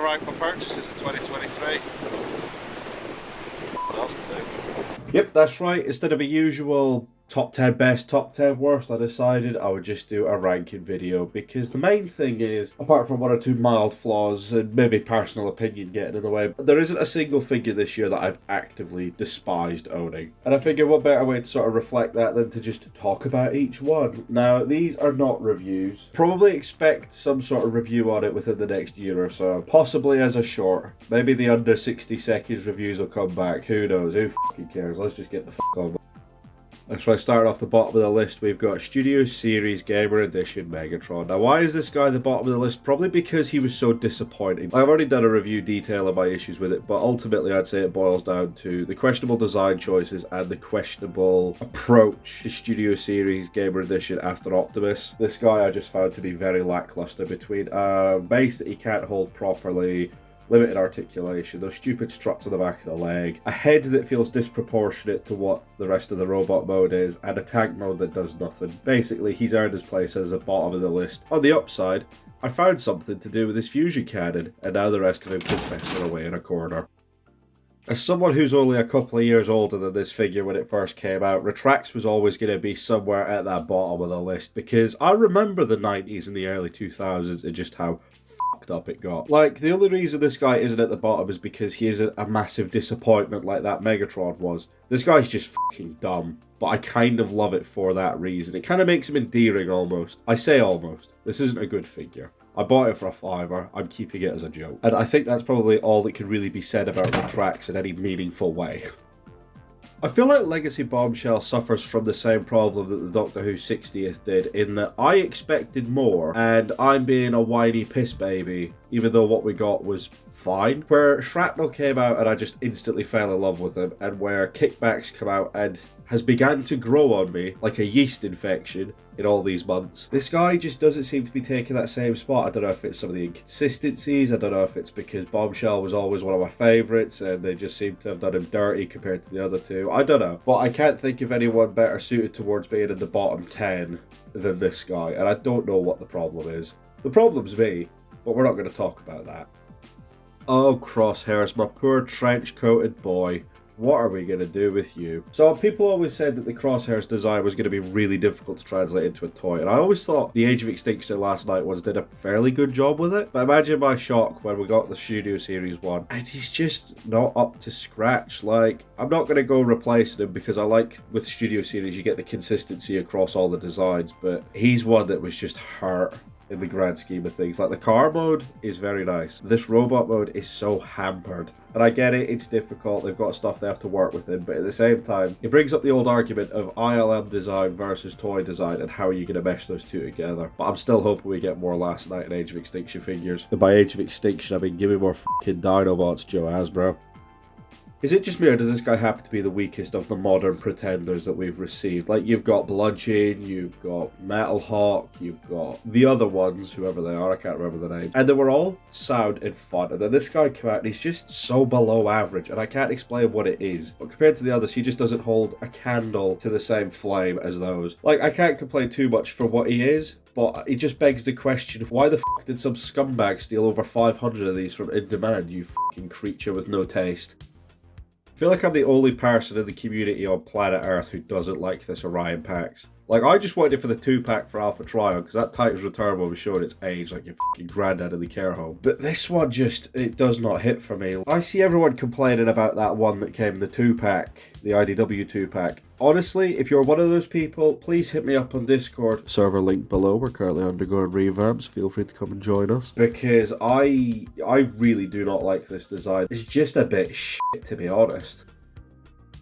rank my purchases in 2023. What else to do? Yep, that's right. Instead of a usual top 10 best, top 10 worst, I decided I would just do a ranking video, because the main thing is, apart from one or two mild flaws and maybe personal opinion getting in the way, there isn't a single figure this year that I've actively despised owning. And I figure what better way to sort of reflect that than to just talk about each one. Now, these are not reviews. Probably expect some sort of review on it within the next year or so, possibly as a short. Maybe the under 60 seconds reviews will come back. Who knows? Who fucking cares? Let's just get the fuck on. So I started off the bottom of the list. We've got Studio Series Gamer Edition Megatron. Now, why is this guy at the bottom of the list? Probably because he was so disappointing. I've already done a review detailing my issues with it, but ultimately I'd say it boils down to the questionable design choices and the questionable approach to Studio Series Gamer Edition after Optimus. This guy I just found to be very lackluster, between a base that he can't hold properly, limited articulation, those stupid struts on the back of the leg, a head that feels disproportionate to what the rest of the robot mode is, and a tank mode that does nothing. Basically, he's earned his place as the bottom of the list. On the upside, I found something to do with his fusion cannon, and now the rest of him can fester away in a corner. As someone who's only a couple of years older than this figure when it first came out, Retrax was always going to be somewhere at that bottom of the list, because I remember the 90s and the early 2000s and just how up it got. Like, the only reason this guy isn't at the bottom is because he isn't a massive disappointment like that Megatron was. This guy's just fucking dumb, but I kind of love it for that reason. It kind of makes him endearing almost. I say almost. This isn't a good figure. I bought it for a $5. I'm keeping it as a joke. And I think that's probably all that can really be said about Retrax in any meaningful way. I feel like Legacy Bombshell suffers from the same problem that the Doctor Who 60th did, in that I expected more, and I'm being a whiny piss baby, even though what we got was fine. Where Shrapnel came out and I just instantly fell in love with him, and where Kickbacks come out and has begun to grow on me like a yeast infection in all these months, this guy just doesn't seem to be taking that same spot. I don't know if it's some of the inconsistencies, I don't know if it's because Bombshell was always one of my favourites and they just seem to have done him dirty compared to the other two. I don't know, but I can't think of anyone better suited towards being in the bottom 10 than this guy, and I don't know what the problem is. The problem's me, but we're not going to talk about that. Oh, Crosshairs, my poor trench-coated boy. What are we going to do with you? So people always said that the Crosshairs design was going to be really difficult to translate into a toy, and I always thought the Age of Extinction Last Night ones did a fairly good job with it. But imagine my shock when we got the Studio Series one, and he's just not up to scratch. Like, I'm not going to go replacing him because I like with Studio Series you get the consistency across all the designs, but he's one that was just hurt in the grand scheme of things. Like, the car mode is very nice. This robot mode is so hampered. And I get it, it's difficult, they've got stuff they have to work with it, but at the same time, it brings up the old argument of ILM design versus toy design and how are you going to mesh those two together. But I'm still hoping we get more Last Night and Age of Extinction figures. And by Age of Extinction, I mean give me more fucking Dinobots, Joe Hasbro. Is it just me, or does this guy happen to be the weakest of the modern pretenders that we've received? Like, you've got Bludgeon, you've got Metalhawk, you've got the other ones, whoever they are, I can't remember the name. And they were all sound and fun. And then this guy came out and he's just so below average, and I can't explain what it is. But compared to the others, he just doesn't hold a candle to the same flame as those. Like, I can't complain too much for what he is, but it just begs the question, why the f*** did some scumbag steal over 500 of these from In Demand, you f***ing creature with no taste? I feel like I'm the only person in the community on planet Earth who doesn't like this Orion packs. Like, I just wanted it for the 2-pack for Alpha Trion, because that Titan's Return one was showing its age like your fucking granddad in the care home. But this one just, it does not hit for me. I see everyone complaining about that one that came in the 2-pack, the IDW 2-pack. Honestly, if you're one of those people, please hit me up on Discord. Server link below, we're currently undergoing revamps, feel free to come and join us. Because I really do not like this design. It's just a bit shit, to be honest.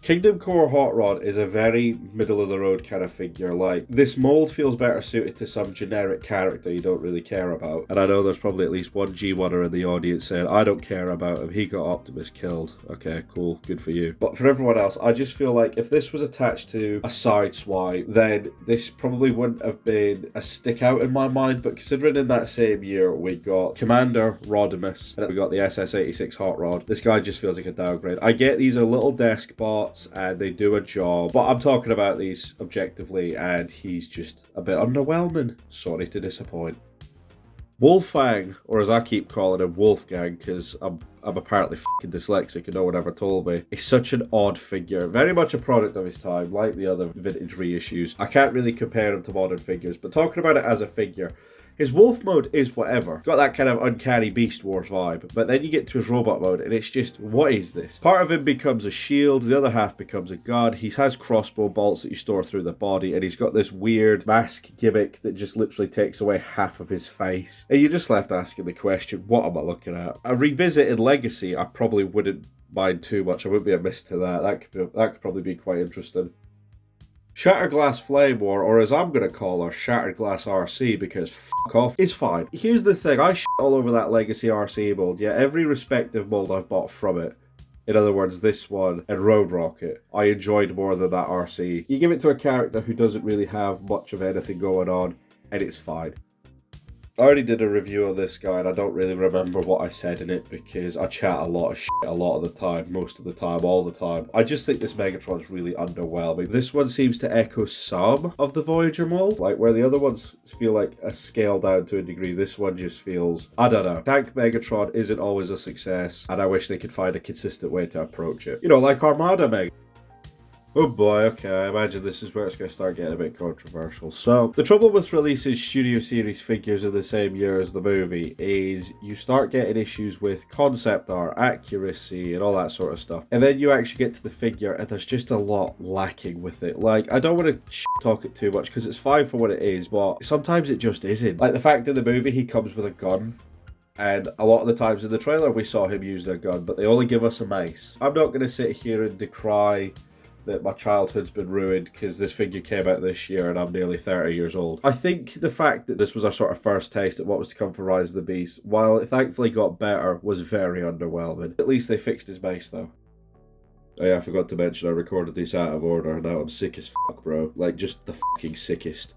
Kingdom Core Hot Rod is a very middle-of-the-road kind of figure. Like, this mold feels better suited to some generic character you don't really care about. And I know there's probably at least one G1er in the audience saying, I don't care about him, he got Optimus killed. Okay, cool, good for you. But for everyone else, I just feel like if this was attached to a Sideswipe, then this probably wouldn't have been a stick out in my mind. But considering in that same year we got Commander Rodimus, and we got the SS86 Hot Rod, this guy just feels like a downgrade. I get these are little desk bots, and they do a job, but I'm talking about these objectively, and he's just a bit underwhelming. Sorry to disappoint. Wolfang, or as I keep calling him, Wolfgang, because I'm apparently fucking dyslexic and no one ever told me. He's such an odd figure. Very much a product of his time, like the other vintage reissues. I can't really compare him to modern figures, but talking about it as a figure, his wolf mode is whatever. Got that kind of uncanny Beast Wars vibe, but then you get to his robot mode and it's just, what is this? Part of him becomes a shield, the other half becomes a gun. He has crossbow bolts that you store through the body, and he's got this weird mask gimmick that just literally takes away half of his face. And you're just left asking the question, what am I looking at? A revisited Legacy, I probably wouldn't mind too much. I wouldn't be amiss to that. That could probably be quite interesting. Shattered Glass Flamewar, or as I'm going to call her, Shattered Glass RC, because fuck off, is fine. Here's the thing, I shit all over that Legacy RC mold, yeah, every respective mold I've bought from it. In other words, this one and Road Rocket, I enjoyed more than that RC. You give it to a character who doesn't really have much of anything going on, and it's fine. I already did a review of this guy and I don't really remember what I said in it because I chat a lot of shit a lot of the time, most of the time, all the time. I just think this Megatron's really underwhelming. This one seems to echo some of the Voyager mold, like where the other ones feel like a scale down to a degree. This one just feels, I don't know. Tank Megatron isn't always a success and I wish they could find a consistent way to approach it. You know, like Armada Megatron. Oh boy, okay, I imagine this is where it's going to start getting a bit controversial. So, the trouble with releasing Studio Series figures in the same year as the movie is you start getting issues with concept art, accuracy, and all that sort of stuff. And then you actually get to the figure and there's just a lot lacking with it. Like, I don't want to talk it too much because it's fine for what it is, but sometimes it just isn't. Like, the fact in the movie he comes with a gun. And a lot of the times in the trailer we saw him use their gun, but they only give us a mace. I'm not going to sit here and decry that my childhood's been ruined because this figure came out this year and I'm nearly 30 years old. I think the fact that this was our sort of first taste at what was to come for Rise of the Beast, while it thankfully got better, was very underwhelming. At least they fixed his base though. Oh yeah, I forgot to mention I recorded these out of order. Now I'm sick as fuck, bro. Like, just the fucking sickest.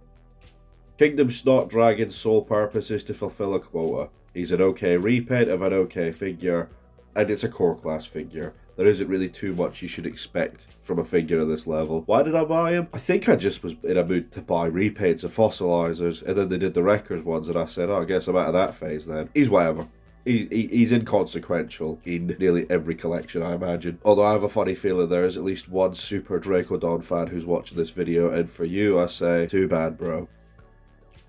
Kingdom Snot Dragon's sole purpose is to fulfill a quota. He's an okay repaint of an okay figure, and it's a core class figure. There isn't really too much you should expect from a figure of this level. Why did I buy him? I think I just was in a mood to buy repaints of fossilizers, and then they did the Wreckers ones, and I said, oh, I guess I'm out of that phase then. He's whatever. He's inconsequential in nearly every collection, I imagine. Although I have a funny feeling there is at least one super Dracodon fan who's watching this video, and for you, I say, too bad, bro.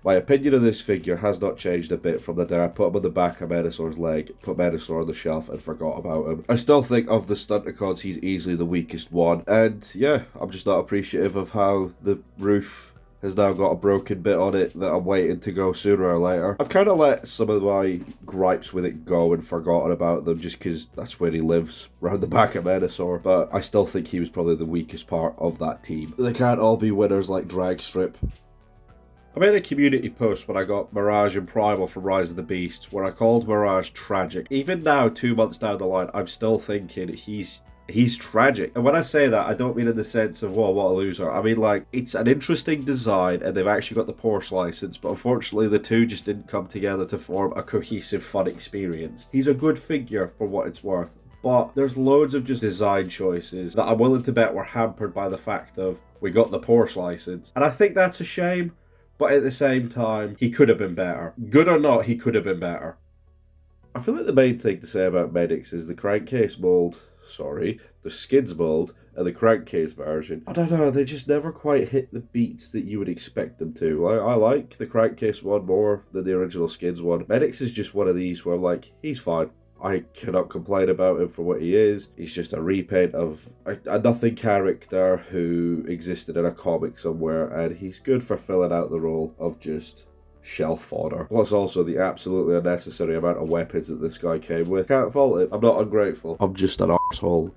My opinion of this figure has not changed a bit from the day I put him on the back of Menassor's leg, put Menasor on the shelf and forgot about him. I still think of the Stunticons he's easily the weakest one, and yeah, I'm just not appreciative of how the roof has now got a broken bit on it that I'm waiting to go sooner or later. I've kind of let some of my gripes with it go and forgotten about them just because that's where he lives, around the back of Menasor, but I still think he was probably the weakest part of that team. They can't all be winners like Dragstrip. I made a community post when I got Mirage and Primal from Rise of the Beast where I called Mirage tragic. Even now, 2 months down the line, I'm still thinking he's tragic. And when I say that, I don't mean in the sense of, whoa, what a loser. I mean, like, it's an interesting design and they've actually got the Porsche license, but unfortunately the two just didn't come together to form a cohesive, fun experience. He's a good figure for what it's worth, but there's loads of just design choices that I'm willing to bet were hampered by the fact of we got the Porsche license. And I think that's a shame. But at the same time, he could have been better. Good or not, he could have been better. I feel like the main thing to say about Medics is the crankcase mold, the skids mold, and the crankcase version. I don't know, they just never quite hit the beats that you would expect them to. I like the crankcase one more than the original skids one. Medics is just one of these where I'm like, he's fine. I cannot complain about him for what he is. He's just a repaint of a nothing character who existed in a comic somewhere, and he's good for filling out the role of just shelf fodder. Plus also the absolutely unnecessary amount of weapons that this guy came with. Can't fault it. I'm not ungrateful. I'm just an arsehole.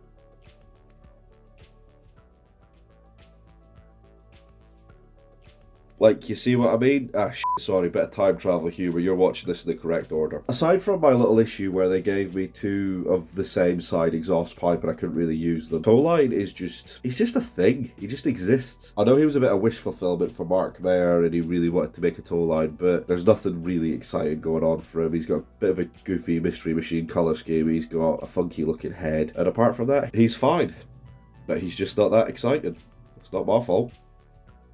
Like, you see what I mean? Ah, shit, sorry, bit of time travel humour. You're watching this in the correct order. Aside from my little issue where they gave me two of the same side exhaust pipe and I couldn't really use them, Towline is just, he's just a thing. He just exists. I know he was a bit of wish fulfillment for Mark Mayer and he really wanted to make a Towline, but there's nothing really exciting going on for him. He's got a bit of a goofy Mystery Machine colour scheme. He's got a funky looking head. And apart from that, he's fine. But he's just not that exciting. It's not my fault.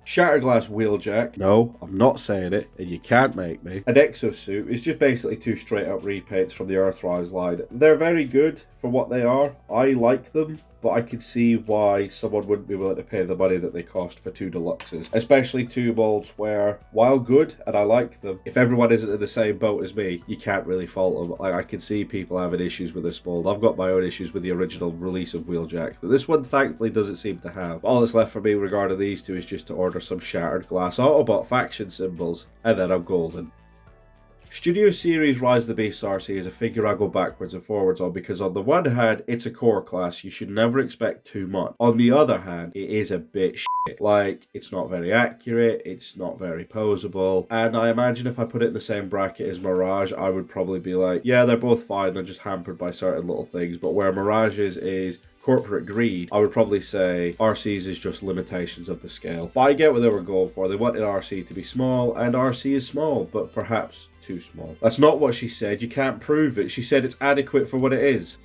Shatterglass Wheeljack. No, I'm not saying it, and you can't make me. An Exosuit is just basically two straight up repaints from the Earthrise line. They're very good for what they are. I like them, but I could see why someone wouldn't be willing to pay the money that they cost for two deluxes. Especially two molds where, while good, and I like them, if everyone isn't in the same boat as me, you can't really fault them. Like, I can see people having issues with this mold. I've got my own issues with the original release of Wheeljack that this one thankfully doesn't seem to have. All that's left for me regarding these two is just to order some Shattered Glass Autobot faction symbols, and then I'm golden. Studio Series Rise of the Beasts RC is a figure I go backwards and forwards on because on the one hand, it's a core class, you should never expect too much. On the other hand, it is a bit shit. Like, it's not very accurate, it's not very posable, and I imagine if I put it in the same bracket as Mirage, I would probably be like, yeah, they're both fine, they're just hampered by certain little things, but where Mirage's is corporate greed, I would probably say RC's is just limitations of the scale. But I get what they were going for. They wanted RC to be small, and RC is small, but perhaps too small. That's not what she said. You can't prove it. She said it's adequate for what it is.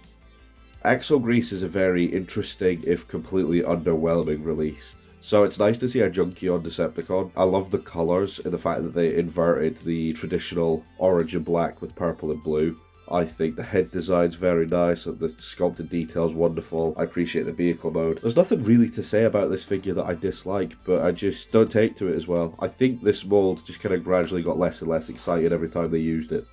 Axle Grease is a very interesting, if completely underwhelming release. So it's nice to see a Junkion Decepticon. I love the colours and the fact that they inverted the traditional orange and black with purple and blue. I think the head design's very nice, the sculpted detail's wonderful. I appreciate the vehicle mode. There's nothing really to say about this figure that I dislike, but I just don't take to it as well. I think this mold just kind of gradually got less and less excited every time they used it.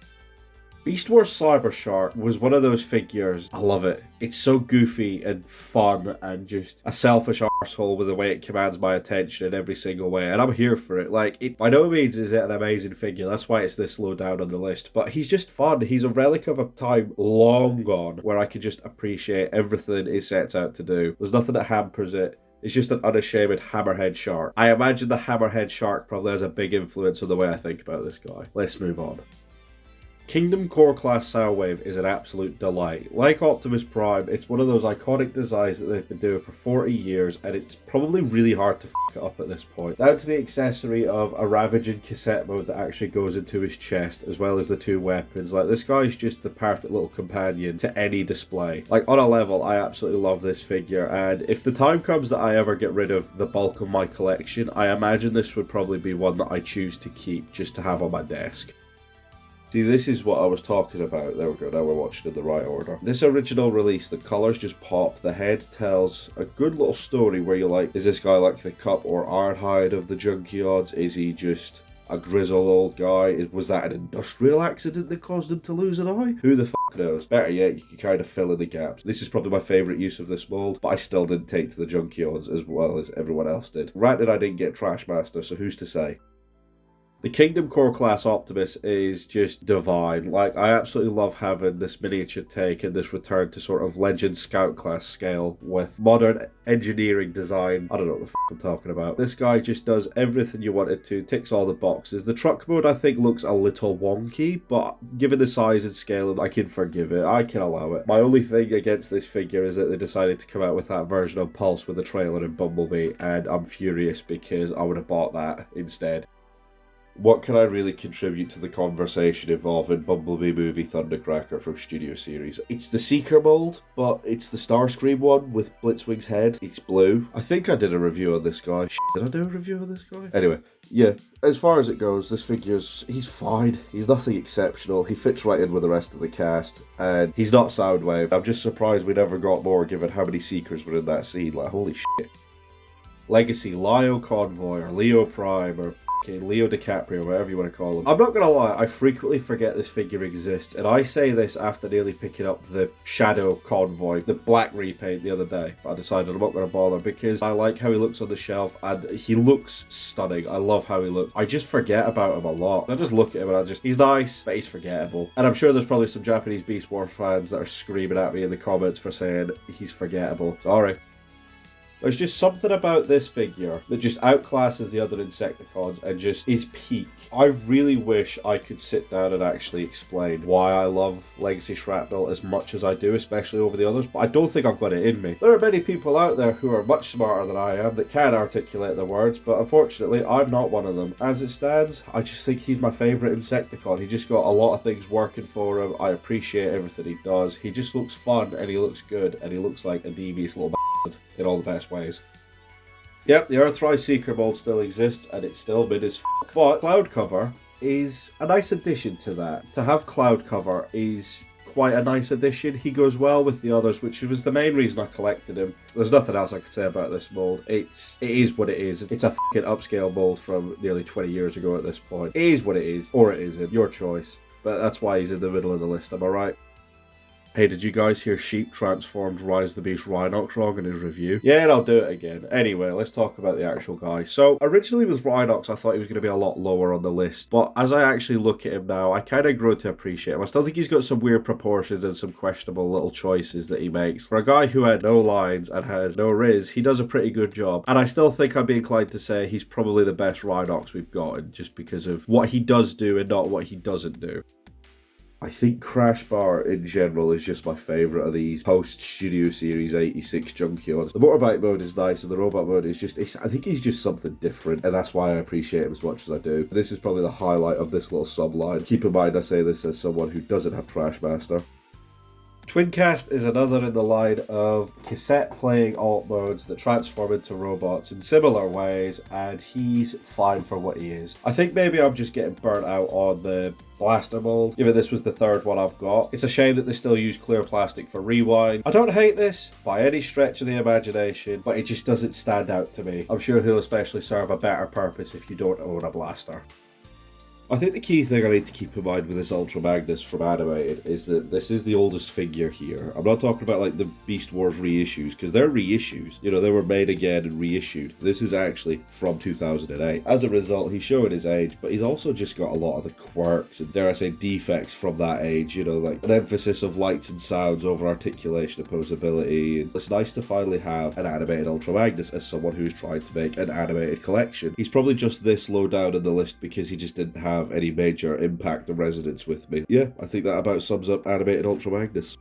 Beast Wars Cyber Shark was one of those figures. I love it. It's so goofy and fun and just a selfish arsehole with the way it commands my attention in every single way. And I'm here for it. Like, it by no means is it an amazing figure. That's why it's this low down on the list. But he's just fun. He's a relic of a time long gone where I can just appreciate everything it sets out to do. There's nothing that hampers it. It's just an unashamed hammerhead shark. I imagine the hammerhead shark probably has a big influence on the way I think about this guy. Let's move on. Kingdom Core Class Soundwave is an absolute delight. Like Optimus Prime, it's one of those iconic designs that they've been doing for 40 years, and it's probably really hard to f it up at this point. Down to the accessory of a ravaging cassette mode that actually goes into his chest, as well as the two weapons. Like, this guy's just the perfect little companion to any display. Like, on a level, I absolutely love this figure, and if the time comes that I ever get rid of the bulk of my collection, I imagine this would probably be one that I choose to keep just to have on my desk. See, this is what I was talking about. There we go, now we're watching in the right order. This original release, the colours just pop. The head tells a good little story where you're like, is this guy like the Cup or Ironhide of the Junkyards? Is he just a grizzled old guy? Was that an industrial accident that caused him to lose an eye? Who the fuck knows? Better yet, you can kind of fill in the gaps. This is probably my favourite use of this mold, but I still didn't take to the Junkyards as well as everyone else did. Granted, I didn't get Trashmaster, so who's to say? The Kingdom Core Class Optimus is just divine. Like, I absolutely love having this miniature take and this return to sort of Legend Scout class scale with modern engineering design. I don't know what the fuck I'm talking about. This guy just does everything you want it to, ticks all the boxes. The truck mode I think looks a little wonky, but given the size and scale, I can forgive it. I can allow it. My only thing against this figure is that they decided to come out with that version of Pulse with a trailer and Bumblebee, and I'm furious because I would have bought that instead. What can I really contribute to the conversation involving Bumblebee movie Thundercracker from Studio Series? It's the Seeker mold, but it's the Starscream one with Blitzwing's head. It's blue. I think I did a review on this guy. Did I do a review on this guy? Anyway, yeah, as far as it goes, this figure's, he's fine. He's nothing exceptional. He fits right in with the rest of the cast, and he's not Soundwave. I'm just surprised we never got more given how many Seekers were in that scene. Like, holy shit. Legacy Leo Convoy, or Leo Prime, or Leo DiCaprio, whatever you want to call him. I'm not going to lie, I frequently forget this figure exists, and I say this after nearly picking up the Shadow Convoy, the black repaint the other day. I decided I'm not going to bother because I like how he looks on the shelf, and he looks stunning. I love how he looks. I just forget about him a lot. I just look at him and he's nice, but he's forgettable. And I'm sure there's probably some Japanese Beast Wars fans that are screaming at me in the comments for saying he's forgettable. Sorry. There's just something about this figure that just outclasses the other Insecticons and just is peak. I really wish I could sit down and actually explain why I love Legacy Shrapnel as much as I do, especially over the others, but I don't think I've got it in me. There are many people out there who are much smarter than I am that can articulate their words, but unfortunately I'm not one of them. As it stands, I just think he's my favourite Insecticon. He just got a lot of things working for him. I appreciate everything he does. He just looks fun and he looks good and he looks like a devious little bastard in all the best ways. Yep, the Earthrise Seeker mold still exists, and it's still mid as f***. But Cloud Cover is a nice addition to that. To have Cloud Cover is quite a nice addition. He goes well with the others, which was the main reason I collected him. There's nothing else I can say about this mold. It is what it is. It's a fucking upscale mold from nearly 20 years ago at this point. It is what it is, or it isn't. Your choice. But that's why he's in the middle of the list, am I right? Hey, did you guys hear Sheep transformed Rise the Beast Rhinox wrong in his review? Yeah, and I'll do it again. Anyway, let's talk about the actual guy. So, originally with Rhinox, I thought he was going to be a lot lower on the list. But as I actually look at him now, I kind of grow to appreciate him. I still think he's got some weird proportions and some questionable little choices that he makes. For a guy who had no lines and has no riz, he does a pretty good job. And I still think I'd be inclined to say he's probably the best Rhinox we've gotten, just because of what he does do and not what he doesn't do. I think Crash Bar in general is just my favourite of these post-Studio Series 86 Junkions. The motorbike mode is nice and the robot mode is just, I think he's just something different, and that's why I appreciate him as much as I do. This is probably the highlight of this little subline. Keep in mind I say this as someone who doesn't have Trashmaster. Twincast is another in the line of cassette playing alt modes that transform into robots in similar ways, and he's fine for what he is. I think maybe I'm just getting burnt out on the blaster mold, given this was the third one I've got. It's a shame that they still use clear plastic for rewind. I don't hate this by any stretch of the imagination, but it just doesn't stand out to me. I'm sure he'll especially serve a better purpose if you don't own a blaster. I think the key thing I need to keep in mind with this Ultra Magnus from Animated is that this is the oldest figure here. I'm not talking about like the Beast Wars reissues, because they're reissues. You know, they were made again and reissued. This is actually from 2008. As a result, he's showing his age, but he's also just got a lot of the quirks and, dare I say, defects from that age. You know, like an emphasis of lights and sounds over articulation and posability. And it's nice to finally have an animated Ultra Magnus as someone who's trying to make an animated collection. He's probably just this low down on the list because he just didn't have any major impact or resonance with me. Yeah, I think that about sums up animated Ultra Magnus.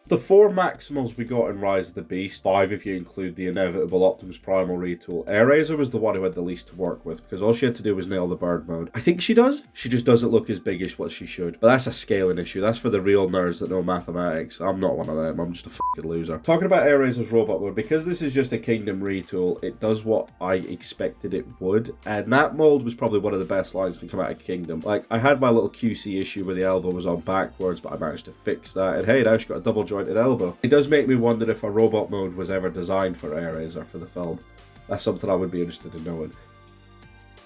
The 4 Maximals we got in Rise of the Beast, 5 if you include the inevitable Optimus Primal retool. Airazor was the one who had the least to work with, because all she had to do was nail the bird mode. I think she does. She just doesn't look as big as what she should. But that's a scaling issue. That's for the real nerds that know mathematics. I'm not one of them. I'm just a fucking loser. Talking about Airazor's robot mode, because this is just a Kingdom retool, it does what I expected it would. And that mold was probably one of the best lines to come out of Kingdom. Like, I had my little QC issue where the elbow was on backwards, but I managed to fix that. And hey, now she's got a double jointed elbow. It does make me wonder if a robot mode was ever designed for Airazor for the film. That's something I would be interested in knowing.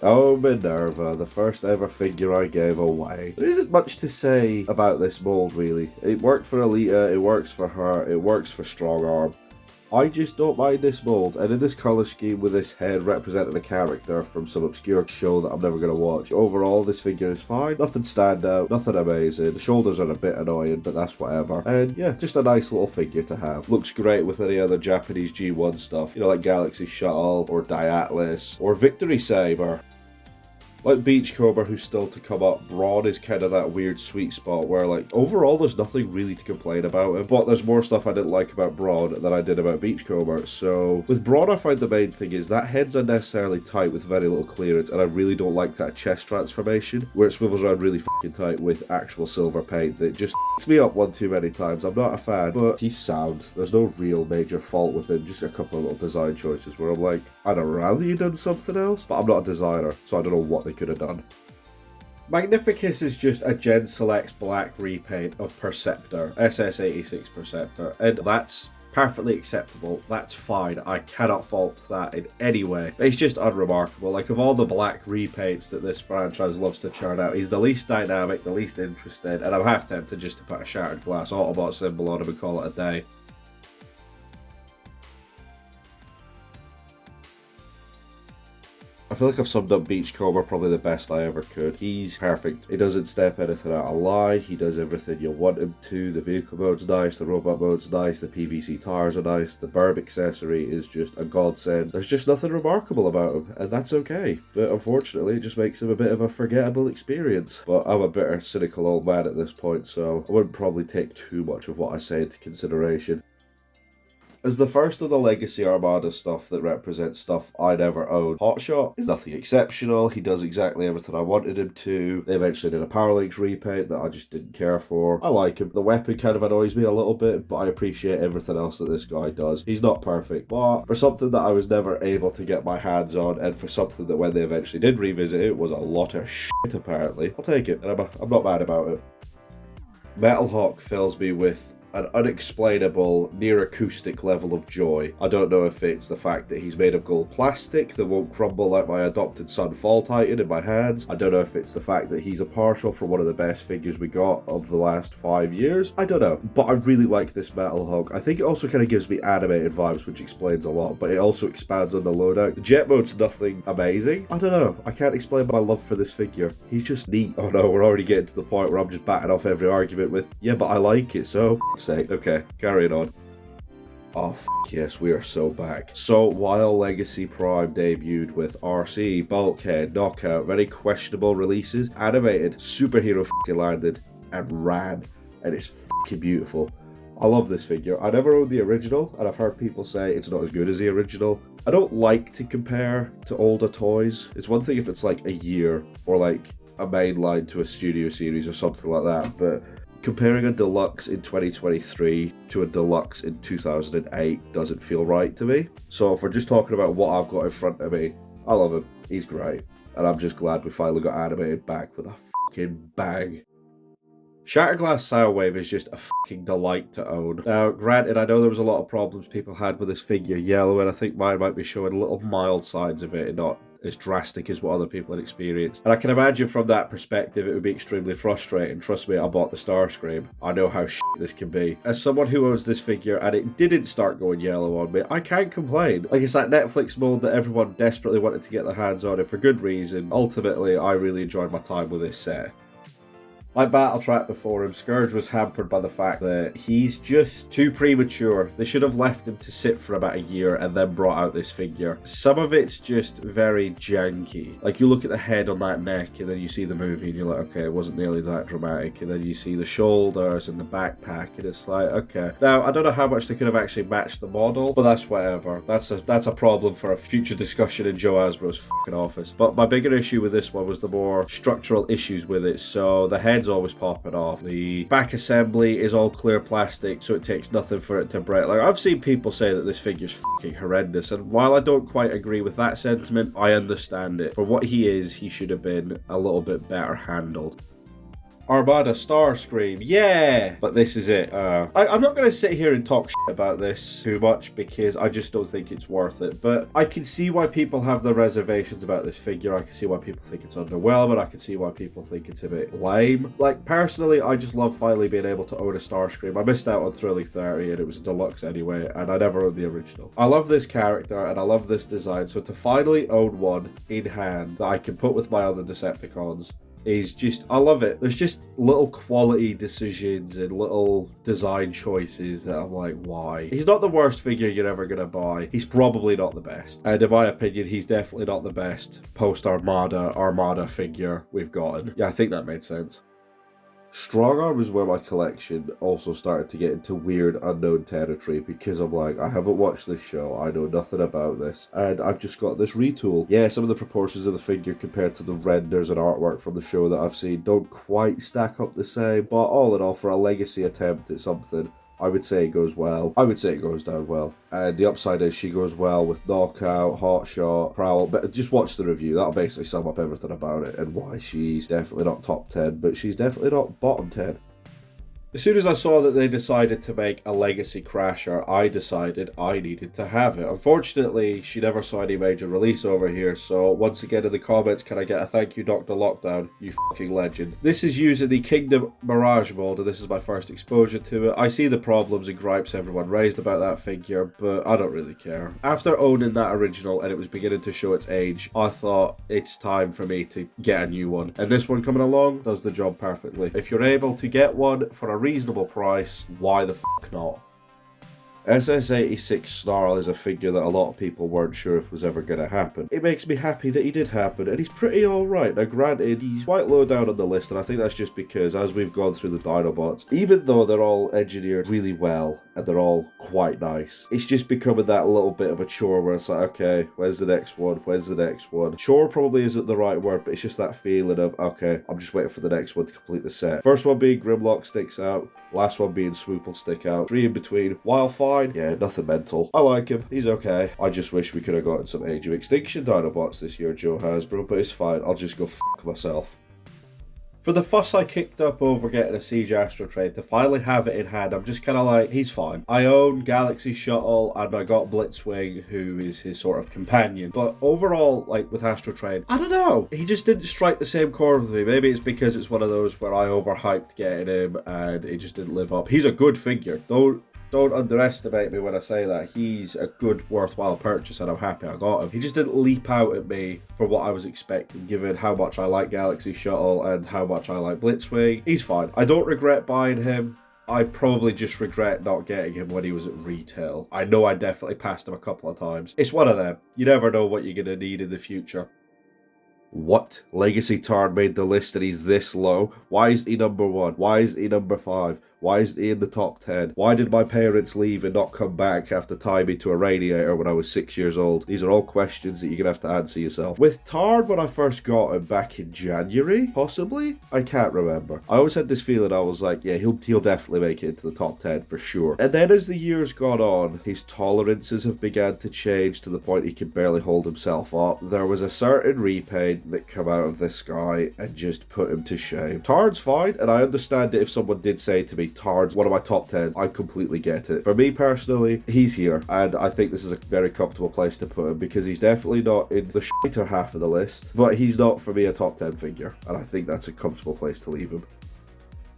Oh, Minerva, the first ever figure I gave away. There isn't much to say about this mold, really. It worked for Alita, it works for her, it works for Strong Arm. I just don't mind this mold, and in this colour scheme with this head representing a character from some obscure show that I'm never going to watch, overall this figure is fine. Nothing stand out, nothing amazing. The shoulders are a bit annoying, but that's whatever. And yeah, just a nice little figure to have. Looks great with any other Japanese G1 stuff, you know, like Galaxy Shuttle, or Diatlas, or Victory Saber. Like Beachcomber, who's still to come up, Brawn is kind of that weird sweet spot where, like, overall there's nothing really to complain about him, but there's more stuff I didn't like about Brawn than I did about Beachcomber. So with Brawn, I find the main thing is that head's unnecessarily tight with very little clearance, and I really don't like that chest transformation where it swivels around really fucking tight with actual silver paint that just f***s me up one too many times. I'm not a fan, but he's sound. There's no real major fault with him, just a couple of little design choices where I'm like, I'd rather you done something else, but I'm not a designer, so I don't know what they could have done. Magnificus is just a Gen Selects black repaint of Perceptor, SS86 Perceptor, and that's perfectly acceptable. That's fine. I cannot fault that in any way. It's just unremarkable. Like, of all the black repaints that this franchise loves to churn out, he's the least dynamic, the least interesting, and I'm half tempted just to put a shattered glass Autobot symbol on him and call it a day. I feel like I've summed up Beachcomber probably the best I ever could. He's perfect. He doesn't step anything out of line. He does everything you want him to. The vehicle mode's nice, the robot mode's nice, the PVC tires are nice, the burb accessory is just a godsend. There's just nothing remarkable about him, and that's okay. But unfortunately, it just makes him a bit of a forgettable experience. But I'm a bitter, cynical old man at this point, so I wouldn't probably take too much of what I say into consideration. As the first of the Legacy Armada stuff that represents stuff I never owned, Hotshot is nothing exceptional. He does exactly everything I wanted him to. They eventually did a Power Links repaint that I just didn't care for. I like him. The weapon kind of annoys me a little bit, but I appreciate everything else that this guy does. He's not perfect, but for something that I was never able to get my hands on, and for something that when they eventually did revisit it was a lot of shit apparently, I'll take it, and I'm not mad about it. Metalhawk fills me with an unexplainable, near acoustic level of joy. I don't know if it's the fact that he's made of gold plastic that won't crumble like my adopted son Fall Titan in my hands. I don't know if it's the fact that he's a partial for one of the best figures we got of the last 5 years. I don't know, but I really like this Metalhawk. I think it also kind of gives me animated vibes, which explains a lot, but it also expands on the loadout. The jet mode's nothing amazing. I don't know, I can't explain my love for this figure. He's just neat. Oh no, we're already getting to the point where I'm just batting off every argument with, yeah, but I like it, so sake. Okay, carrying on. Oh, yes, we are so back. So, while Legacy Prime debuted with RC, Bulkhead, Knockout, very questionable releases, animated, Superhero landed, and ran, and it's beautiful. I love this figure. I never owned the original, and I've heard people say it's not as good as the original. I don't like to compare to older toys. It's one thing if it's like a year, or like a mainline to a studio series or something like that, but comparing a deluxe in 2023 to a deluxe in 2008 doesn't feel right to me. So if we're just talking about what I've got in front of me, I love him. He's great. And I'm just glad we finally got animated back with a fucking bang. Shatterglass Soundwave is just a fucking delight to own. Now, granted, I know there was a lot of problems people had with this figure yellow, and I think mine might be showing little mild sides of it and not as drastic as what other people had experienced. And I can imagine from that perspective it would be extremely frustrating. Trust me, I bought the Starscream. I know how shit this can be. As someone who owns this figure and it didn't start going yellow on me, I can't complain. Like, it's that Netflix mode that everyone desperately wanted to get their hands on, and for good reason. Ultimately, I really enjoyed my time with this set. Like Battletrap before him, Scourge was hampered by the fact that he's just too premature. They should have left him to sit for about a year and then brought out this figure. Some of it's just very janky. Like, you look at the head on that neck and then you see the movie and you're like, okay, it wasn't nearly that dramatic. And then you see the shoulders and the backpack and it's like, okay. Now, I don't know how much they could have actually matched the model, but that's whatever. That's a problem for a future discussion in Joe Hasbro's fucking office. But my bigger issue with this one was the more structural issues with it. So the head always popping off. The back assembly is all clear plastic, so it takes nothing for it to break. Like, I've seen people say that this figure's fucking horrendous, and while I don't quite agree with that sentiment, I understand it. For what he is, he should have been a little bit better handled. Armada Starscream, yeah! But this is it. I'm not going to sit here and talk shit about this too much because I just don't think it's worth it. But I can see why people have their reservations about this figure. I can see why people think it's underwhelming. I can see why people think it's a bit lame. Like, personally, I just love finally being able to own a Starscream. I missed out on Thrilling 30 and it was a deluxe anyway, and I never owned the original. I love this character and I love this design, so to finally own one in hand that I can put with my other Decepticons is just, I love it. There's just little quality decisions and little design choices that I'm like, why? He's not the worst figure you're ever going to buy. He's probably not the best. And in my opinion, he's definitely not the best post-Armada figure we've gotten. Yeah, I think that made sense. Strong Arm is where my collection also started to get into weird unknown territory because I'm like, I haven't watched this show, I know nothing about this, and I've just got this retool. Yeah, some of the proportions of the figure compared to the renders and artwork from the show that I've seen don't quite stack up the same, but all in all, for a legacy attempt at something, I would say it goes well. I would say it goes down well. And the upside is she goes well with Knockout, Hotshot, Prowl. But just watch the review. That'll basically sum up everything about it and why she's definitely not top 10, but she's definitely not bottom 10. As soon as I saw that they decided to make a Legacy Crasher, I decided I needed to have it. Unfortunately, she never saw any major release over here, so once again in the comments, can I get a thank you, Dr. Lockdown, you fucking legend. This is using the Kingdom Mirage mold, and this is my first exposure to it. I see the problems and gripes everyone raised about that figure, but I don't really care. After owning that original and it was beginning to show its age, I thought it's time for me to get a new one. And this one coming along does the job perfectly. If you're able to get one for a reasonable price, why the fuck not? SS86 Snarl is a figure that a lot of people weren't sure if was ever going to happen. It makes me happy that he did happen, and he's pretty alright. Now granted, he's quite low down on the list, and I think that's just because as we've gone through the Dinobots, even though they're all engineered really well, and they're all quite nice, it's just becoming that little bit of a chore where it's like, okay, where's the next one? Where's the next one? Chore probably isn't the right word, but it's just that feeling of, okay, I'm just waiting for the next one to complete the set. First one being Grimlock sticks out, last one being Swoop will stick out, 3 in between. While fine, yeah, nothing mental. I like him, he's okay. I just wish we could have gotten some Age of Extinction Dinobots this year, Joe Hasbro, but it's fine, I'll just go f*** myself. For the fuss I kicked up over getting a Siege Astro Train, to finally have it in hand, I'm just kind of like, he's fine. I own Galaxy Shuttle, and I got Blitzwing, who is his sort of companion. But overall, like with Astro Train, I don't know. He just didn't strike the same chord with me. Maybe it's because it's one of those where I overhyped getting him, and it just didn't live up. He's a good figure. Don't underestimate me when I say that. He's a good, worthwhile purchase, and I'm happy I got him. He just didn't leap out at me for what I was expecting, given how much I like Galaxy Shuttle and how much I like Blitzwing. He's fine. I don't regret buying him. I probably just regret not getting him when he was at retail. I know I definitely passed him a couple of times. It's one of them. You never know what you're going to need in the future. What? Legacy Tarn made the list and he's this low? Why is he number 1? Why is he number 5? Why is he in the top 10? Why did my parents leave and not come back after tying me to a radiator when I was 6 years old? These are all questions that you're going to have to answer yourself. With Tarn, when I first got him back in January, possibly? I can't remember. I always had this feeling I was like, yeah, he'll definitely make it into the top 10 for sure. And then as the years gone on, his tolerances have begun to change to the point he can barely hold himself up. There was a certain repaint that came out of this guy and just put him to shame. Tarn's fine, and I understand it if someone did say to me, Tarn's one of my top 10s. I completely get it. For me personally, he's here, and I think this is a very comfortable place to put him because he's definitely not in the shitter half of the list, but he's not for me a top 10 figure, and I think that's a comfortable place to leave him.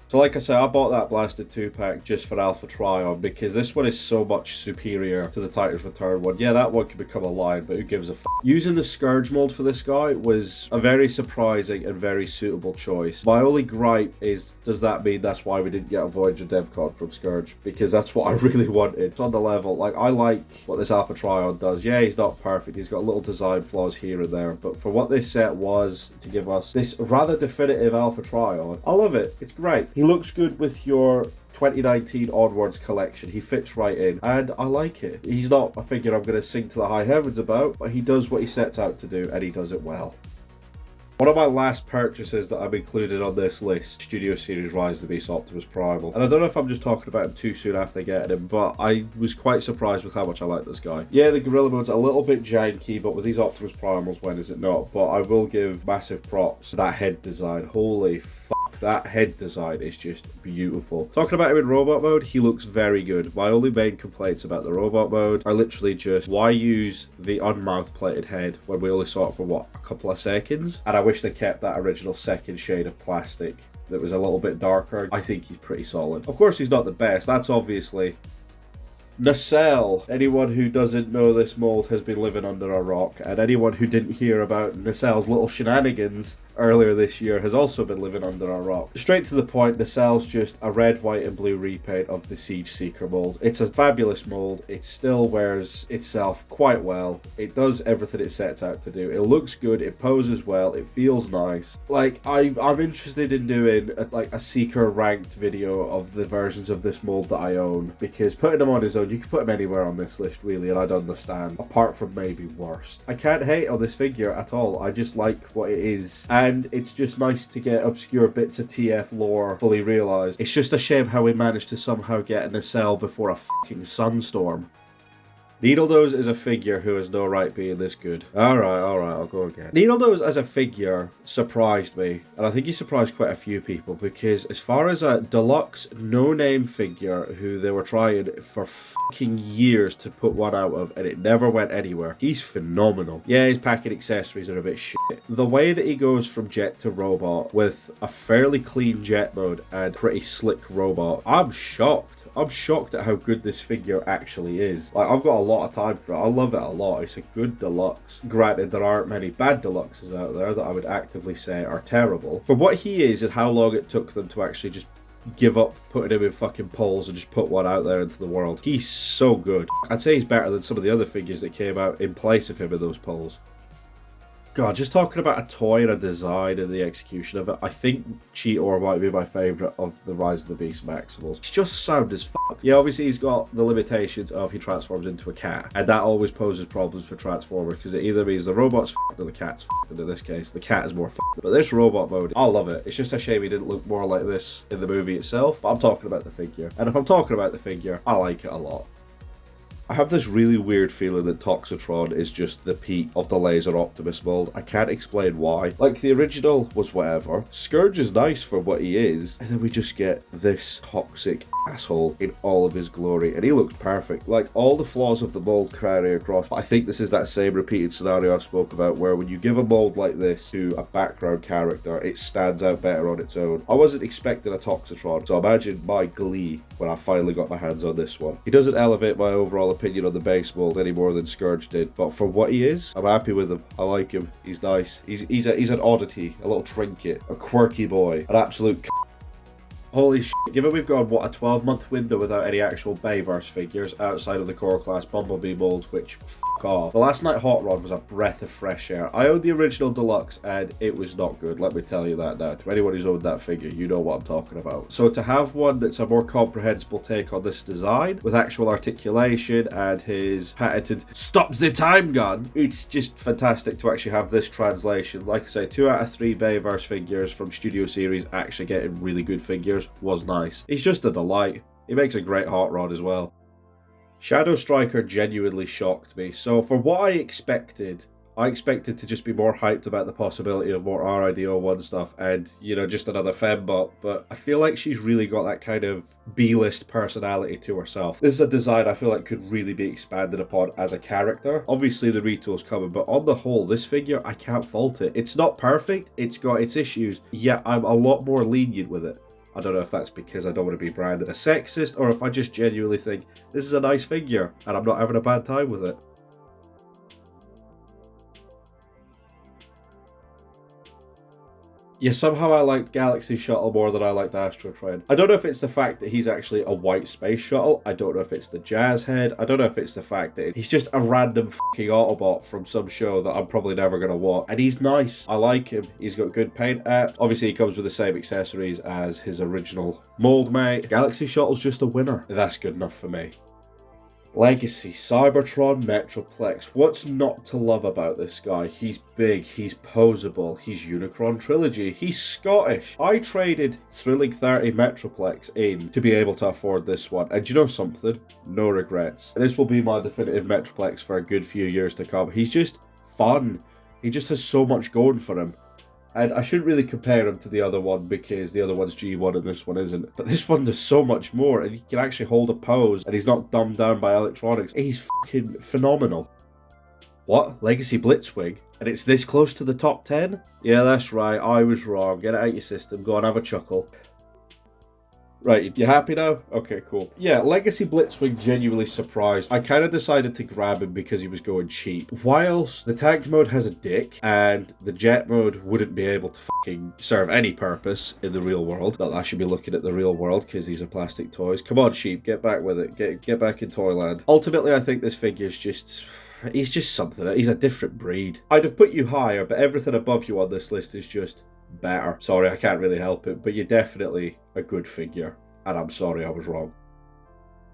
So like I said, I bought that blasted 2-pack just for Alpha Trion because this one is so much superior to the Titan's Return one. Yeah, that one could become a line, but who gives a f***? Using the Scourge mold for this guy was a very surprising and very suitable choice. My only gripe is, does that mean that's why we didn't get a Voyager DevCon from Scourge? Because that's what I really wanted. It's on the level. Like, I like what this Alpha Trion does. Yeah, he's not perfect. He's got little design flaws here and there, but for what this set was to give us this rather definitive Alpha Trion, I love it. It's great. He looks good with your 2019 onwards collection. He fits right in, and I like it. He's not a figure I'm going to sing to the high heavens about, but he does what he sets out to do, and he does it well. One of my last purchases that I've included on this list, Studio Series Rise of the Beast Optimus Primal. And I don't know if I'm just talking about him too soon after getting him, but I was quite surprised with how much I like this guy. Yeah, the Gorilla Mode's a little bit janky, but with these Optimus Primals, when is it not? But I will give massive props to that head design. Holy fuck. That head design is just beautiful. Talking about him in robot mode, he looks very good. My only main complaints about the robot mode are literally just, why use the unmouth plated head when we only saw it for, what, a couple of seconds? And I wish they kept that original second shade of plastic that was a little bit darker. I think he's pretty solid. Of course, he's not the best. That's obviously Nacelle. Anyone who doesn't know this mold has been living under a rock, and anyone who didn't hear about Nacelle's little shenanigans earlier this year has also been living under a rock. Straight to the point, Nacelle's just a red, white and blue repaint of the Siege Seeker mold. It's a fabulous mold. It still wears itself quite well. It does everything it sets out to do. It looks good, it poses well, it feels nice. Like, I'm interested in doing a Seeker ranked video of the versions of this mold that I own, because putting them on his own, you can put him anywhere on this list really, and I'd understand, apart from maybe worst. I can't hate on this figure at all. I just like what it is, and it's just nice to get obscure bits of TF lore fully realised. It's just a shame how we managed to somehow get a nacelle before a fucking sunstorm. Needlenose is a figure who has no right being this good. Alright, I'll go again. Needlenose as a figure surprised me, and I think he surprised quite a few people, because as far as a deluxe no-name figure who they were trying for fucking years to put one out of, and it never went anywhere, he's phenomenal. Yeah, his packing accessories are a bit shit. The way that he goes from jet to robot with a fairly clean jet mode and pretty slick robot, I'm shocked. I'm shocked at how good this figure actually is. Like, I've got a lot of time for it. I love it a lot. It's a good deluxe. Granted, there aren't many bad deluxes out there that I would actively say are terrible. For what he is and how long it took them to actually just give up putting him in fucking polls and just put one out there into the world. He's so good. I'd say he's better than some of the other figures that came out in place of him in those polls. God, just talking about a toy and a design and the execution of it, I think Cheetor might be my favourite of the Rise of the Beast Maximals. It's just sound as fuck. Yeah, obviously he's got the limitations of he transforms into a cat, and that always poses problems for Transformers, because it either means the robot's fucked or the cat's fucked, and in this case, the cat is more fucked. But this robot mode, I love it. It's just a shame he didn't look more like this in the movie itself, but I'm talking about the figure. And if I'm talking about the figure, I like it a lot. I have this really weird feeling that Toxitron is just the peak of the laser Optimus mold. I can't explain why. Like, the original was whatever. Scourge is nice for what he is, and then we just get this toxic asshole in all of his glory, and he looks perfect. Like, all the flaws of the mold carry across. But I think this is that same repeated scenario I've spoke about, where when you give a mold like this to a background character, it stands out better on its own. I wasn't expecting a Toxitron, so imagine my glee when I finally got my hands on this one. He doesn't elevate my overall opinion on the base mold any more than Scourge did, but for what he is, I'm happy with him. I like him. He's nice. He's an oddity, a little trinket, a quirky boy, an absolute holy shit. Given we've gone, what, a 12-month window without any actual Bayverse figures outside of the core class Bumblebee mold, which fuck off. The last night Hot Rod was a breath of fresh air. I owned the original deluxe and it was not good, let me tell you that now. To anyone who's owned that figure, you know what I'm talking about. So to have one that's a more comprehensible take on this design, with actual articulation and his patented stop the time gun, it's just fantastic to actually have this translation. Like I say, 2 out of 3 Bayverse figures from Studio Series actually getting really good figures was nice. He's just a delight. He makes a great Hot Rod as well. Shadow Striker genuinely shocked me. So for what I expected to just be more hyped about the possibility of more RIDO1 stuff and, you know, just another fembot, but I feel like she's really got that kind of B-list personality to herself. This is a design I feel like could really be expanded upon as a character. Obviously the retool's coming, but on the whole, this figure, I can't fault it. It's not perfect, it's got its issues, yet I'm a lot more lenient with it. I don't know if that's because I don't want to be branded a sexist, or if I just genuinely think this is a nice figure and I'm not having a bad time with it. Yeah, somehow I liked Galaxy Shuttle more than I liked Astro Train. I don't know if it's the fact that he's actually a white space shuttle. I don't know if it's the jazz head. I don't know if it's the fact that he's just a random fucking Autobot from some show that I'm probably never going to watch. And he's nice. I like him. He's got good paint apps. Obviously, he comes with the same accessories as his original mold mate. Galaxy Shuttle's just a winner. That's good enough for me. Legacy, Cybertron, Metroplex. What's not to love about this guy? He's big, he's posable, he's Unicron Trilogy, he's Scottish. I traded Thrilling 30 Metroplex in to be able to afford this one. And you know something? No regrets. This will be my definitive Metroplex for a good few years to come. He's just fun. He just has so much going for him. And I shouldn't really compare him to the other one because the other one's G1 and this one isn't. But this one does so much more, and he can actually hold a pose and he's not dumbed down by electronics. He's fucking phenomenal. What? Legacy Blitzwing? And it's this close to the top 10? Yeah, that's right. I was wrong. Get it out your system. Go on, have a chuckle. Right, you happy now? Okay, cool. Yeah, Legacy Blitzwing genuinely surprised. I kind of decided to grab him because he was going cheap. Whilst the tank mode has a dick, and the jet mode wouldn't be able to fucking serve any purpose in the real world. Not that I should be looking at the real world, because these are plastic toys. Come on, sheep, get back with it. Get back in Toyland. Ultimately, I think this figure's just... he's just something. He's a different breed. I'd have put you higher, but everything above you on this list is just... better. Sorry, I can't really help it, but you're definitely a good figure, and I'm sorry I was wrong.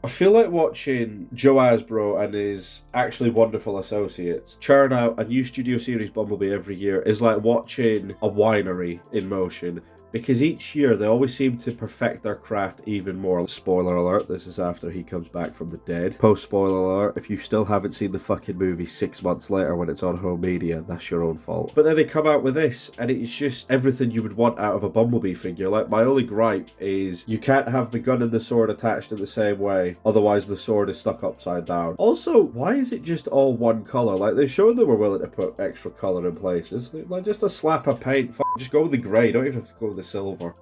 I feel like watching Joe Hasbro and his actually wonderful associates churn out a new Studio Series Bumblebee every year is like watching a winery in motion, because each year they always seem to perfect their craft even more. Spoiler alert, this is after he comes back from the dead. Post-spoiler alert, if you still haven't seen the fucking movie 6 months later when it's on home media, that's your own fault. But then they come out with this, and it's just everything you would want out of a Bumblebee figure. Like, my only gripe is you can't have the gun and the sword attached in the same way, otherwise the sword is stuck upside down. Also, why is it just all one colour? Like, they showed they were willing to put extra colour in places. Like, just a slap of paint, just go with the grey, don't even have to go with the silver.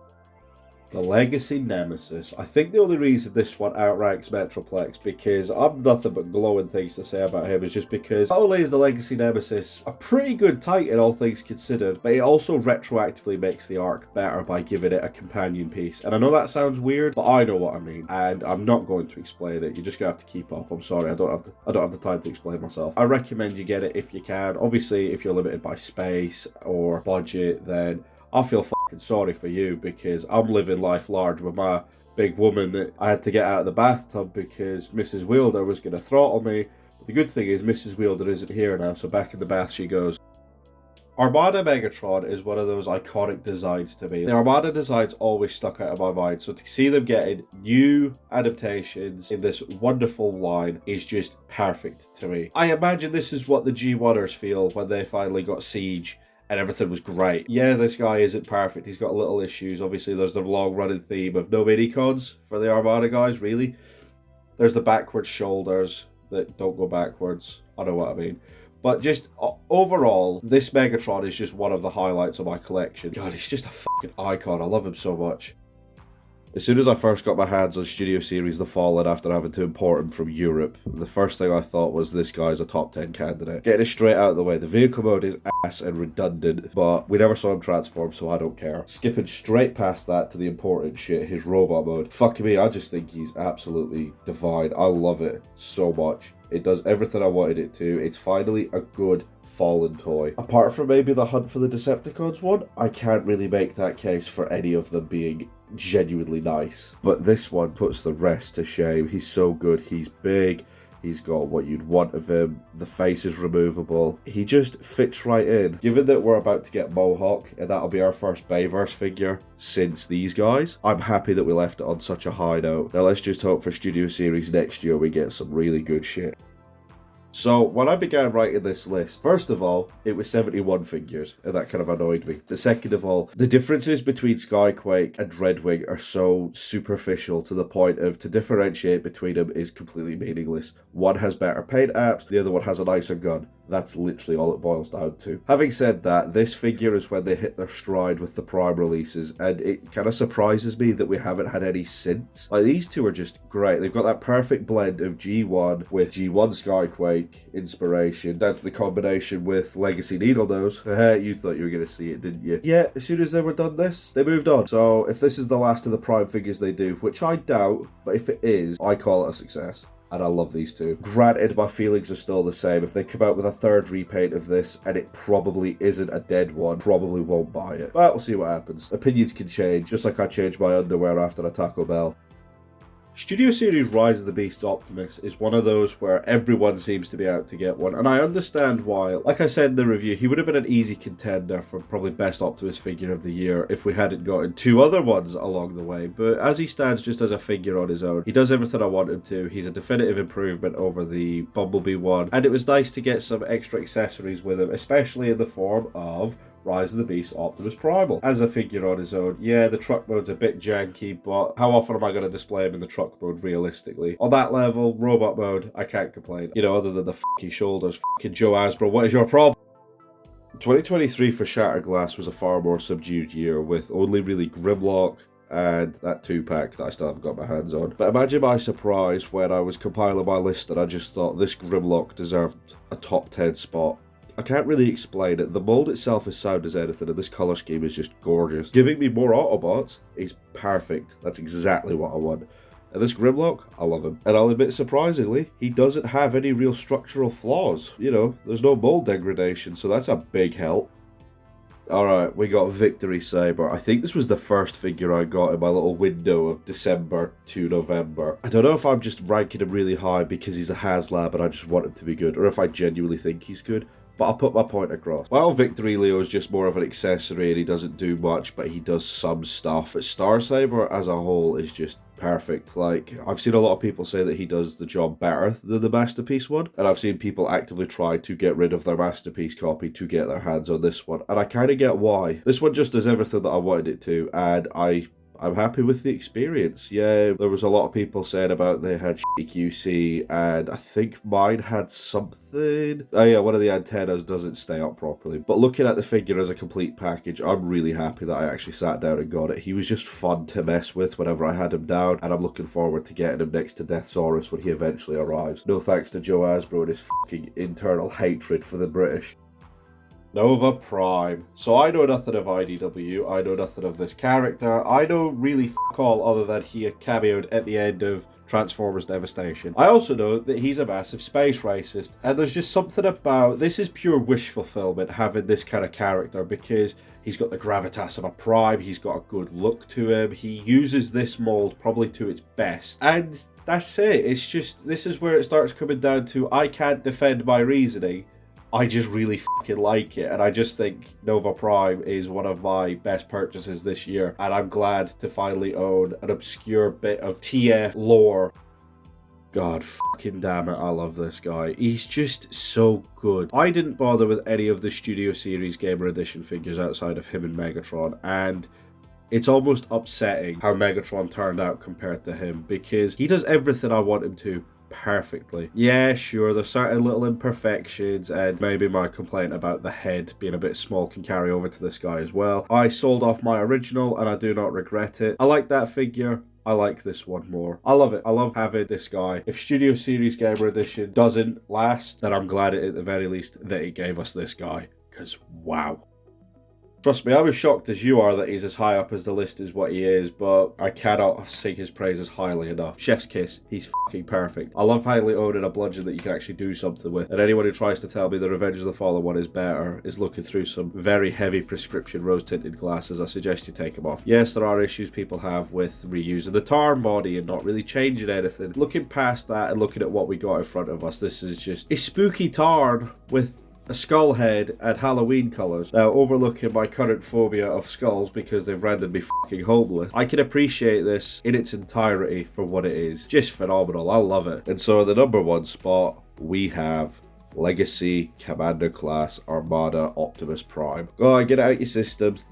The Legacy Nemesis. I think the only reason this one outranks Metroplex, because I'm nothing but glowing things to say about him, is just because not only is the Legacy Nemesis a pretty good Titan, all things considered, but it also retroactively makes the arc better by giving it a companion piece. And I know that sounds weird, but I know what I mean, and I'm not going to explain it. You're just gonna have to keep up. I'm sorry, I don't have the time to explain myself. I recommend you get it if you can. Obviously, if you're limited by space or budget, then I feel fucking sorry for you, because I'm living life large with my big woman that I had to get out of the bathtub because Mrs. Wielder was going to throttle me. But the good thing is Mrs. Wielder isn't here now, so back in the bath she goes. Armada Megatron is one of those iconic designs to me. The Armada designs always stuck out of my mind, so to see them getting new adaptations in this wonderful line is just perfect to me. I imagine this is what the G1ers feel when they finally got Siege and everything was great. Yeah, this guy isn't perfect. He's got little issues. Obviously, there's the long-running theme of no mini-cons for the Armada guys, really. There's the backwards shoulders that don't go backwards. I know what I mean. But just overall, this Megatron is just one of the highlights of my collection. God, he's just a fucking icon. I love him so much. As soon as I first got my hands on Studio Series The Fallen after having to import him from Europe, the first thing I thought was this guy's a top 10 candidate. Getting it straight out of the way, the vehicle mode is ass and redundant, but we never saw him transform, so I don't care. Skipping straight past that to the important shit, his robot mode. Fuck me, I just think he's absolutely divine. I love it so much. It does everything I wanted it to. It's finally a good Fallen toy. Apart from maybe the Hunt for the Decepticons one, I can't really make that case for any of them being genuinely nice. But this one puts the rest to shame. He's so good. He's big. He's got what you'd want of him. The face is removable. He just fits right in. Given that we're about to get Mohawk, and that'll be our first Bayverse figure since these guys, I'm happy that we left it on such a high note. Now let's just hope for Studio Series next year we get some really good shit. So, when I began writing this list, first of all, it was 71 figures, and that kind of annoyed me. But second of all, the differences between Skyquake and Dreadwing are so superficial to the point of to differentiate between them is completely meaningless. One has better paint apps, the other one has a nicer gun. That's literally all it boils down to. Having said that, this figure is when they hit their stride with the Prime releases, and it kind of surprises me that we haven't had any since. Like, these two are just great. They've got that perfect blend of G1 with G1 Skyquake inspiration, down to the combination with Legacy Needlenose. You thought you were going to see it, didn't you? Yeah, as soon as they were done this, they moved on. So if this is the last of the Prime figures they do, which I doubt, but if it is, I call it a success. And I love these two. Granted, my feelings are still the same. If they come out with a third repaint of this, and it probably isn't a dead one, probably won't buy it. But we'll see what happens. Opinions can change, just like I changed my underwear after a Taco Bell. Studio Series Rise of the Beast Optimus is one of those where everyone seems to be out to get one, and I understand why. Like I said in the review, he would have been an easy contender for probably best Optimus figure of the year if we hadn't gotten two other ones along the way, but as he stands just as a figure on his own, he does everything I want him to. He's a definitive improvement over the Bumblebee one, and it was nice to get some extra accessories with him, especially in the form of Rise of the Beast Optimus Primal. As a figure on his own, yeah, the truck mode's a bit janky, but how often am I going to display him in the truck mode realistically? On that level, robot mode, I can't complain. You know, other than the f***ing shoulders. F***ing Joe Hasbro, what is your problem? 2023 for Shattered Glass was a far more subdued year, with only really Grimlock and that 2-pack that I still haven't got my hands on. But imagine my surprise when I was compiling my list and I just thought this Grimlock deserved a top 10 spot. I can't really explain it. The mold itself is sound as anything, and this colour scheme is just gorgeous. Giving me more Autobots is perfect. That's exactly what I want. And this Grimlock, I love him. And I'll admit, surprisingly, he doesn't have any real structural flaws. You know, there's no mold degradation, so that's a big help. Alright, we got Victory Saber. I think this was the first figure I got in my little window of December to November. I don't know if I'm just ranking him really high because he's a HasLab and I just want him to be good, or if I genuinely think he's good. But I'll put my point across. While Victory Leo is just more of an accessory and he doesn't do much, but he does some stuff, but Star Saber as a whole is just perfect. Like, I've seen a lot of people say that he does the job better than the Masterpiece one, and I've seen people actively try to get rid of their Masterpiece copy to get their hands on this one, and I kind of get why. This one just does everything that I wanted it to, and I I'm happy with the experience. Yeah, there was a lot of people saying about they had shitty QC, and I think mine had something. Oh yeah, one of the antennas doesn't stay up properly. But looking at the figure as a complete package, I'm really happy that I actually sat down and got it. He was just fun to mess with whenever I had him down, and I'm looking forward to getting him next to Deathsaurus when he eventually arrives. No thanks to Joe Hasbro and his fucking internal hatred for the British. Nova Prime. So I know nothing of IDW, I know nothing of this character, I know really fuck all other than he cameoed at the end of Transformers Devastation. I also know that he's a massive space racist, and there's just something about, this is pure wish fulfillment having this kind of character, because he's got the gravitas of a Prime, he's got a good look to him, he uses this mold probably to its best, and that's it. It's just, this is where it starts coming down to, I can't defend my reasoning, I just really fucking like it, and I just think Nova Prime is one of my best purchases this year, and I'm glad to finally own an obscure bit of TF lore. God fucking damn it, I love this guy. He's just so good. I didn't bother with any of the Studio Series Gamer Edition figures outside of him and Megatron, and it's almost upsetting how Megatron turned out compared to him, because he does everything I want him to perfectly. Yeah, sure, there's certain little imperfections, and maybe my complaint about the head being a bit small can carry over to this guy as well. I sold off my original, and I do not regret it. I like that figure. I like this one more. I love it. I love having this guy. If Studio Series Gamer Edition doesn't last, then I'm glad at the very least that he gave us this guy, because wow. Trust me, I'm as shocked as you are that he's as high up as the list as what he is, but I cannot sing his praises highly enough. Chef's kiss, he's fucking perfect. I love finally owning a bludgeon that you can actually do something with, and anyone who tries to tell me the Revenge of the Fallen one is better is looking through some very heavy prescription rose-tinted glasses. I suggest you take them off. Yes, there are issues people have with reusing the Tarn body and not really changing anything. Looking past that and looking at what we got in front of us, this is just a spooky Tarn with a skull head and Halloween colours. Now, overlooking my current phobia of skulls because they've rendered me fucking homeless, I can appreciate this in its entirety for what it is. Just phenomenal. I love it. And so, the number one spot, we have Legacy Commander Class Armada Optimus Prime. Go on, get it out your systems.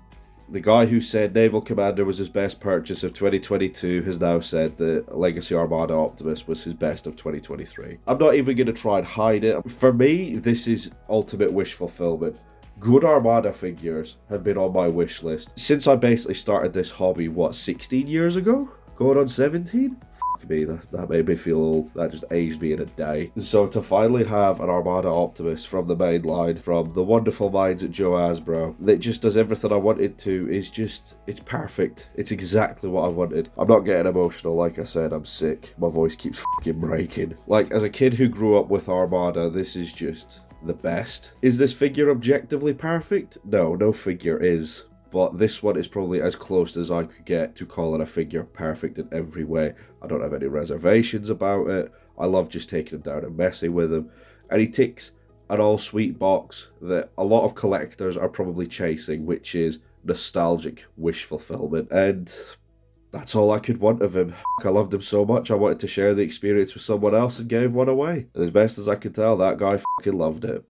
The guy who said Naval Commander was his best purchase of 2022 has now said that Legacy Armada Optimus was his best of 2023. I'm not even going to try and hide it. For me, this is ultimate wish fulfillment. Good Armada figures have been on my wish list since I basically started this hobby, what, 16 years ago? Going on 17? Me, that made me feel old. That just aged me in a day. So to finally have an Armada Optimus from the main line, from the wonderful minds at Joe Hasbro, that just does everything I wanted to, is just, it's perfect. It's exactly what I wanted. I'm not getting emotional, like I said, I'm sick. My voice keeps fucking breaking. Like, as a kid who grew up with Armada, this is just the best. Is this figure objectively perfect? No, no figure is. But this one is probably as close as I could get to calling a figure perfect in every way. I don't have any reservations about it. I love just taking him down and messing with him. And he ticks an all-sweet box that a lot of collectors are probably chasing, which is nostalgic wish fulfillment. And that's all I could want of him. I loved him so much, I wanted to share the experience with someone else and gave one away. And as best as I could tell, that guy fucking loved it.